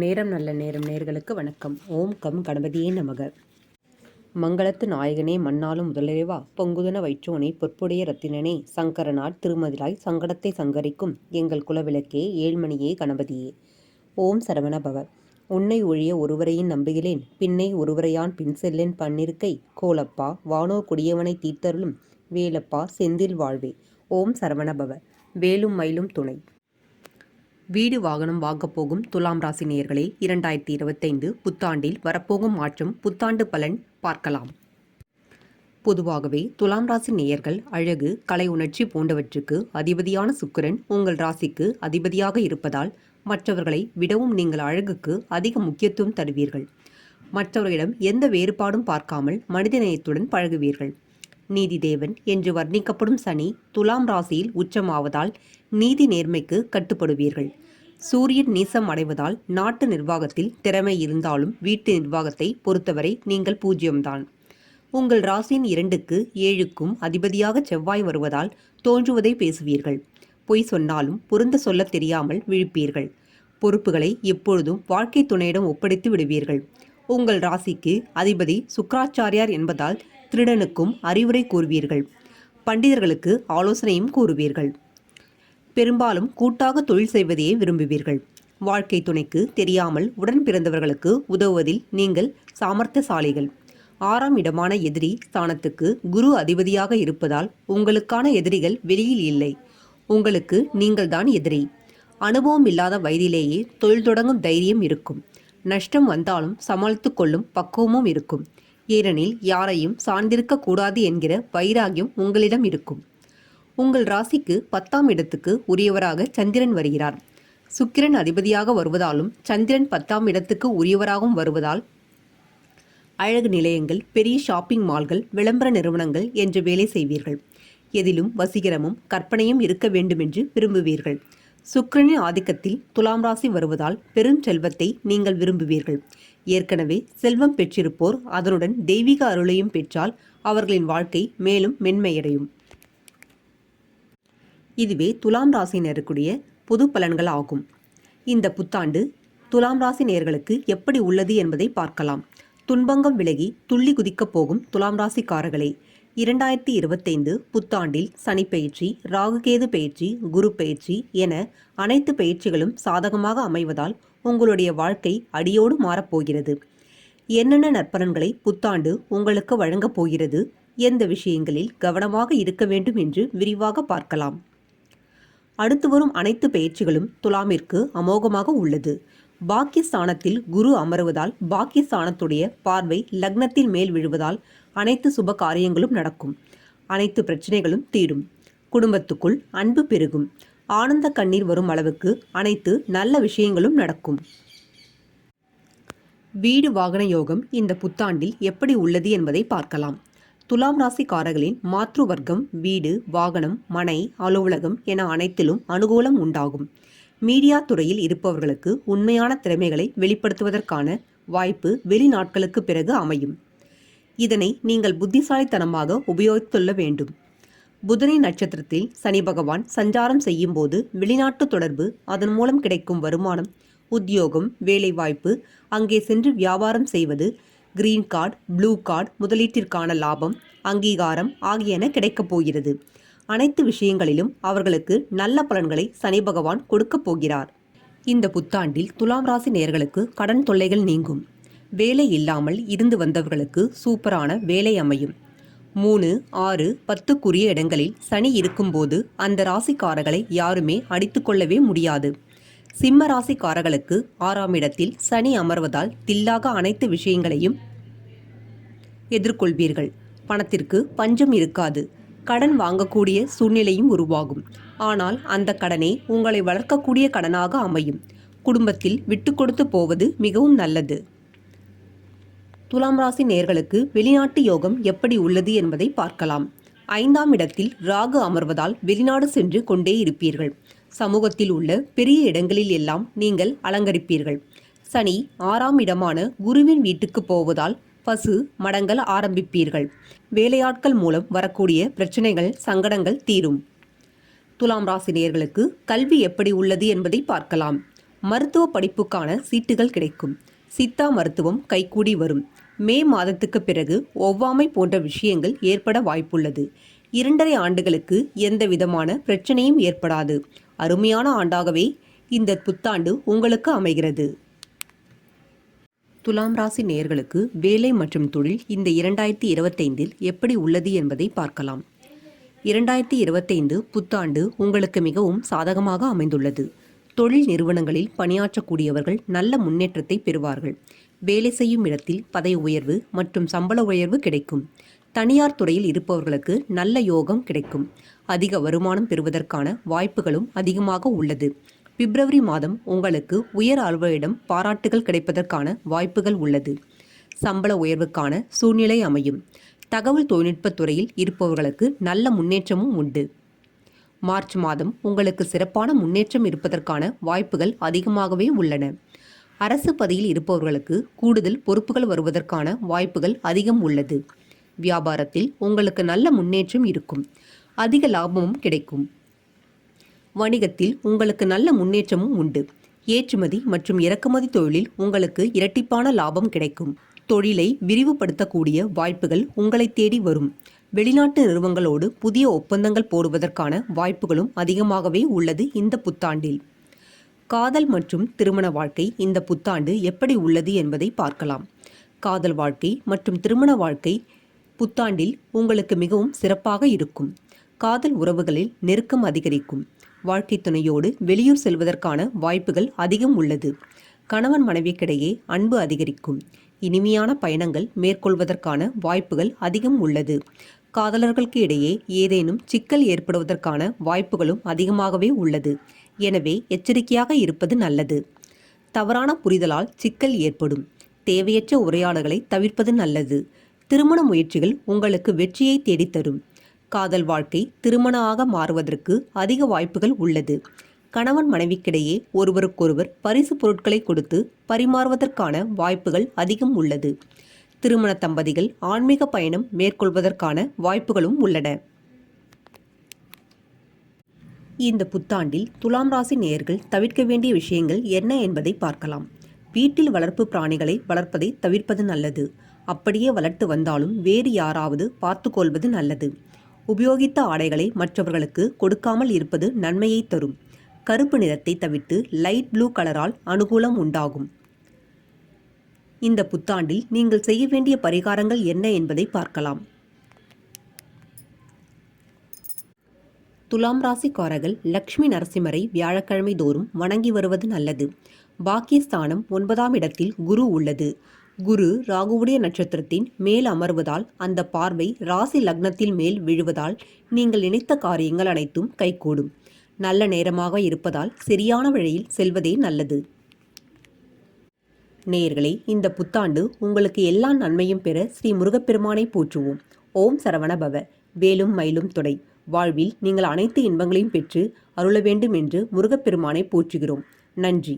நேரம் நல்ல நேரம் நேர்களுக்கு வணக்கம். ஓம் கம் கணபதியே நமக. மங்களத்து நாயகனே மண்ணாலும் முதலிறைவா பொங்குதன வைற்றோனே பொற்புடைய ரத்தினனே சங்கரனார் திருமதிலாய் சங்கடத்தை சங்கரிக்கும் எங்கள் குலவிளக்கே ஏழ்மணியே கணபதியே. ஓம் சரவண பவ. உன்னை ஒழிய ஒருவரையும் நம்புகிறேன், பின்னை ஒருவரையான் பின் செல்லேன் பன்னிருக்கை கோலப்பா வானோர் கொடியவனை தீர்த்தருளும் வேலப்பா செந்தில் வாழ்வே. ஓம் சரவண பவ. வேலும் மயிலும் துணை. வீடு வாகனம் வாங்கப் போகும் துலாம் ராசி நேயர்களே, 2025 புத்தாண்டில் வரப்போகும் மாற்றம் புத்தாண்டு பலன் பார்க்கலாம். பொதுவாகவே துலாம் ராசி நேயர்கள் அழகு, கலை உணர்ச்சி போன்றவற்றுக்கு அதிபதியான சுக்கிரன் உங்கள் ராசிக்கு அதிபதியாக இருப்பதால் மற்றவர்களை விடவும் நீங்கள் அழகுக்கு அதிக முக்கியத்துவம் தருவீர்கள். மற்றவர்களிடம் எந்த வேறுபாடும் பார்க்காமல் மனிதநேயத்துடன் பழகுவீர்கள். நீதி தேவன் என்று வர்ணிக்கப்படும் சனி துலாம் ராசியில் உச்சமாவதால் நீதி நேர்மைக்கு கட்டுப்படுவீர்கள். சூரியன் நீசம் அடைவதால் நாட்டு நிர்வாகத்தில் திறமை இருந்தாலும் வீட்டு நிர்வாகத்தை பொறுத்தவரை நீங்கள் பூஜ்யம்தான். உங்கள் ராசியின் 2க்கு 7க்கும் அதிபதியாக செவ்வாய் வருவதால் தோன்றுவதை பேசுவீர்கள். பொய் சொன்னாலும் பொருந்த சொல்ல தெரியாமல் விழிப்பீர்கள். பொறுப்புகளை எப்பொழுதும் வாழ்க்கை துணையிடம் ஒப்படைத்து விடுவீர்கள். உங்கள் ராசிக்கு அதிபதி சுக்கிராச்சாரியார் என்பதால் திருடனுக்கும் அறிவுரை கூறுவீர்கள். பண்டிதர்களுக்கு ஆலோசனையும் கூறுவீர்கள். பெரும்பாலும் கூட்டாக தொழில் செய்வதையே விரும்புவீர்கள். வாழ்க்கை துணைக்கு தெரியாமல் உடன் பிறந்தவர்களுக்கு உதவுவதில் நீங்கள் சாமர்த்தியசாலிகள். 6ஆம் இடமான எதிரி ஸ்தானத்துக்கு குரு அதிபதியாக இருப்பதால் உங்களுக்கான எதிரிகள் வெளியில் இல்லை, உங்களுக்கு நீங்கள்தான் எதிரி. அனுபவம் இல்லாத வயதிலேயே தொழில் தொடங்கும் தைரியம் இருக்கும். நஷ்டம் வந்தாலும் சமாளித்து கொள்ளும் பக்குவமும் இருக்கும். ஏனெனில் யாரையும் சார்ந்திருக்க கூடாது என்கிற வைராகியம் உங்களிடம் இருக்கும். உங்கள் ராசிக்கு 10ஆம் இடத்துக்கு உரியவராக சந்திரன் வருகிறார். சுக்கிரன் அதிபதியாக வருவதாலும் சந்திரன் 10ஆம் இடத்துக்கு உரியவராகவும் வருவதால் அழகு நிலையங்கள், பெரிய ஷாப்பிங் மால்கள், விளம்பர நிறுவனங்கள் என்று வேலை செய்வீர்கள். எதிலும் வசீகரமும் கற்பனையும் இருக்க வேண்டுமென்று விரும்புவீர்கள். சுக்கிரனின் ஆதிக்கத்தில் துலாம் ராசி வருவதால் பெரும் செல்வத்தை நீங்கள் விரும்புவீர்கள். ஏற்கனவே செல்வம் பெற்றிருப்போர் அதனுடன் தெய்வீக அருளையும் பெற்றால் அவர்களின் வாழ்க்கை மேலும் மென்மையடையும். இதுவே துலாம் ராசியினருக்குரிய பொது பலன்கள் ஆகும். இந்த புத்தாண்டு துலாம் ராசி நேயர்களுக்கு எப்படி உள்ளது என்பதை பார்க்கலாம். துன்பங்கம் விலகி துள்ளி குதிக்கப் போகும் துலாம் ராசிக்காரர்களே, 2025 புத்தாண்டில் சனி பயிற்சி, ராகுகேது பயிற்சி, குரு பயிற்சி என அனைத்து பயிற்சிகளும் சாதகமாக அமைவதால் உங்களுடைய வாழ்க்கை அடியோடு மாறப்போகிறது. என்னென்ன நற்பலன்களை புத்தாண்டு உங்களுக்கு வழங்கப் போகிறது, எந்த விஷயங்களில் கவனமாக இருக்க வேண்டும் என்று விரிவாக பார்க்கலாம். அடுத்து வரும் அனைத்து பயிற்சிகளும் துலாமிற்கு அமோகமாக உள்ளது. பாக்கியஸ்தானத்தில் குரு அமருவதால் பாக்கியஸ்தானத்துடைய பார்வை லக்னத்தின் மேல் விழுவதால் அனைத்து சுப காரியங்களும் நடக்கும். அனைத்து பிரச்சனைகளும் தீரும். குடும்பத்துக்குள் அன்பு பெருகும். ஆனந்த கண்ணீர் வரும் அளவுக்கு அனைத்து நல்ல விஷயங்களும் நடக்கும். வீடு வாகன யோகம் இந்த புத்தாண்டில் எப்படி உள்ளது என்பதை பார்க்கலாம். துலாம் ராசிக்காரர்களின் மாற்று வர்க்கம் வீடு, வாகனம், மனை, அலுவலகம் என அனைத்திலும் அனுகூலம் உண்டாகும். மீடியா துறையில் இருப்பவர்களுக்கு உண்மையான திறமைகளை வெளிப்படுத்துவதற்கான வாய்ப்பு வெளிநாட்களுக்கு பிறகு அமையும். இதனை நீங்கள் புத்திசாலித்தனமாக உபயோகித்துள்ள வேண்டும். புதனின் நட்சத்திரத்தில் சனி பகவான் சஞ்சாரம் செய்யும் போது வெளிநாட்டு தொடர்பு, அதன் மூலம் கிடைக்கும் வருமானம், உத்தியோகம், வேலைவாய்ப்பு, அங்கே சென்று வியாபாரம் செய்வது, கிரீன் கார்டு, ப்ளூ கார்டு, முதலீட்டிற்கான லாபம், அங்கீகாரம் ஆகியன கிடைக்கப் போகிறது. அனைத்து விஷயங்களிலும் அவர்களுக்கு நல்ல பலன்களை சனி பகவான் கொடுக்கப் போகிறார். இந்த புத்தாண்டில் துலாம் ராசி நேயர்களுக்கு கடன் தொல்லைகள் நீங்கும். வேலை இல்லாமல் இருந்து வந்தவர்களுக்கு சூப்பரான வேலை அமையும். 3, 6, 10க்குரிய இடங்களில் சனி இருக்கும்போது அந்த ராசிக்காரர்களை யாருமே அடித்துக்கொள்ளவே முடியாது. சிம்ம ராசிக்காரர்களுக்கு 6ஆம் இடத்தில் சனி அமர்வதால் தில்லாக அனைத்து விஷயங்களையும் எதிர்கொள்வீர்கள். பணத்திற்கு பஞ்சம் இருக்காது. கடன் வாங்கக்கூடிய சூழ்நிலையும் உருவாகும். ஆனால் அந்த கடனே உங்களை வளர்க்கக்கூடிய கடனாக அமையும். குடும்பத்தில் விட்டு கொடுத்து போவது மிகவும் நல்லது. துலாம் ராசி நேயர்களுக்கு வெளிநாட்டு யோகம் எப்படி உள்ளது என்பதை பார்க்கலாம். 5ஆம் இடத்தில் ராகு அமர்வதால் வெளிநாடு சென்று கொண்டே இருப்பீர்கள். சமூகத்தில் உள்ள பெரிய இடங்களில் எல்லாம் நீங்கள் அலங்கரிப்பீர்கள். சனி 6ஆம் இடமான குருவின் வீட்டுக்கு போவதால் பசு மடங்கள் ஆரம்பிப்பீர்கள். வேலையாட்கள் மூலம் வரக்கூடிய பிரச்சனைகள், சங்கடங்கள் தீரும். துலாம் ராசி நேயர்களுக்கு கல்வி எப்படி உள்ளது என்பதை பார்க்கலாம். மருத்துவ படிப்புக்கான சீட்டுகள் கிடைக்கும். சித்தா மருத்துவம் கைகூடி வரும். மே மாதத்துக்கு பிறகு ஒவ்வாமை போன்ற விஷயங்கள் ஏற்பட வாய்ப்புள்ளது. 2.5 ஆண்டுகளுக்கு எந்த விதமான பிரச்சனையும் ஏற்படாது. அருமையான ஆண்டாகவே இந்த புத்தாண்டு உங்களுக்கு அமைகிறது. துலாம் ராசி நேயர்களுக்கு வேலை மற்றும் தொழில் இந்த 2025 எப்படி உள்ளது என்பதை பார்க்கலாம். 2025 புத்தாண்டு உங்களுக்கு மிகவும் சாதகமாக அமைந்துள்ளது. தொழில் நிறுவனங்களில் பணியாற்றக்கூடியவர்கள் நல்ல முன்னேற்றத்தை பெறுவார்கள். வேலை செய்யும் இடத்தில் பதவி உயர்வு மற்றும் சம்பள உயர்வு கிடைக்கும். தனியார் துறையில் இருப்பவர்களுக்கு நல்ல யோகம் கிடைக்கும். அதிக வருமானம் பெறுவதற்கான வாய்ப்புகளும் அதிகமாக உள்ளது. பிப்ரவரி மாதம் உங்களுக்கு உயர் அலுவலரிடம் பாராட்டுகள் கிடைப்பதற்கான வாய்ப்புகள் உள்ளது. சம்பள உயர்வுக்கான சூழ்நிலை அமையும். தகவல் தொழில்நுட்பத் துறையில் இருப்பவர்களுக்கு நல்ல முன்னேற்றமும் உண்டு. மார்ச் மாதம் உங்களுக்கு சிறப்பான முன்னேற்றம் இருப்பதற்கான வாய்ப்புகள் அதிகமாகவே உள்ளன. அரசு பதவியில் இருப்பவர்களுக்கு கூடுதல் பொறுப்புகள் வருவதற்கான வாய்ப்புகள் அதிகம் உள்ளது. வியாபாரத்தில் உங்களுக்கு நல்ல முன்னேற்றம் இருக்கும். அதிக லாபமும் கிடைக்கும். வணிகத்தில் உங்களுக்கு நல்ல முன்னேற்றமும் உண்டு. ஏற்றுமதி மற்றும் இறக்குமதி தொழிலில் உங்களுக்கு இரட்டிப்பான லாபம் கிடைக்கும். தொழிலை விரிவுபடுத்தக்கூடிய வாய்ப்புகள் உங்களை தேடி வரும். வெளிநாட்டு நிறுவனங்களோடு புதிய ஒப்பந்தங்கள் போடுவதற்கான வாய்ப்புகளும் அதிகமாகவே உள்ளது இந்த புத்தாண்டில். காதல் மற்றும் திருமண வாழ்க்கை இந்த புத்தாண்டு எப்படி உள்ளது என்பதை பார்க்கலாம். காதல் வாழ்க்கை மற்றும் திருமண வாழ்க்கை புத்தாண்டில் உங்களுக்கு மிகவும் சிறப்பாக இருக்கும். காதல் உறவுகளில் நெருக்கம் அதிகரிக்கும். வாழ்க்கை துணையோடு வெளியூர் செல்வதற்கான வாய்ப்புகள் அதிகம் உள்ளது. கணவன் மனைவிக்கிடையே அன்பு அதிகரிக்கும். இனிமையான பயணங்கள் மேற்கொள்வதற்கான வாய்ப்புகள் அதிகம் உள்ளது. காதலர்களுக்கு இடையே ஏதேனும் சிக்கல் ஏற்படுவதற்கான வாய்ப்புகளும் அதிகமாகவே உள்ளது. எனவே எச்சரிக்கையாக இருப்பது நல்லது. தவறான புரிதலால் சிக்கல் ஏற்படும். தேவையற்ற உரையாடல்களை தவிர்ப்பது நல்லது. திருமண முயற்சிகள் உங்களுக்கு வெற்றியை தேடித்தரும். காதல் வாழ்க்கை திருமணமாக மாறுவதற்கு அதிக வாய்ப்புகள் உள்ளது. கணவன் மனைவிக்கிடையே ஒருவருக்கொருவர் பரிசு பொருட்களை கொடுத்து பரிமாறுவதற்கான வாய்ப்புகள் அதிகம் உள்ளது. திருமண தம்பதிகள் ஆன்மீக பயணம் மேற்கொள்வதற்கான வாய்ப்புகளும் உள்ளன. இந்த புத்தாண்டில் துலாம் ராசி நேயர்கள் தவிர்க்க வேண்டிய விஷயங்கள் என்ன என்பதை பார்க்கலாம். வீட்டில் வளர்ப்பு பிராணிகளை வளர்ப்பதை தவிர்ப்பது நல்லது. அப்படியே வளர்த்து வந்தாலும் வேறு யாராவது பார்த்துக்கொள்வது நல்லது. உபயோகித்த ஆடைகளை மற்றவர்களுக்கு கொடுக்காமல் இருப்பது நன்மையை தரும். கருப்பு நிறத்தை தவிர்த்து லைட் ப்ளூ கலரால் அனுகூலம் உண்டாகும். இந்த புத்தாண்டில் நீங்கள் செய்ய வேண்டிய பரிகாரங்கள் என்ன என்பதை பார்க்கலாம். துலாம் ராசிக்காரர்கள் லக்ஷ்மி நரசிம்மரை வியாழக்கிழமை தோறும் வணங்கி வருவது நல்லது. பாக்கியஸ்தானம் 9ஆம் இடத்தில் குரு உள்ளது. குரு ராகுவுடைய நட்சத்திரத்தின் மேல் அமர்வதால் அந்த பார்வை ராசி லக்னத்தில் மேல் விழுவதால் நீங்கள் நினைத்த காரியங்கள் அனைத்தும் கைகூடும். நல்ல நேரமாக இருப்பதால் சரியான வழியில் செல்வதே நல்லது. நேயர்களே, இந்த புத்தாண்டு உங்களுக்கு எல்லா நன்மையும் பெற ஸ்ரீ முருகப்பெருமானை போற்றுவோம். ஓம் சரவண பவ. வேலும் மயிலும் துணை. வாழ்வில் நீங்கள் அனைத்து இன்பங்களையும் பெற்று அருள வேண்டும் என்று முருகப்பெருமானை போற்றுகிறோம். நன்றி.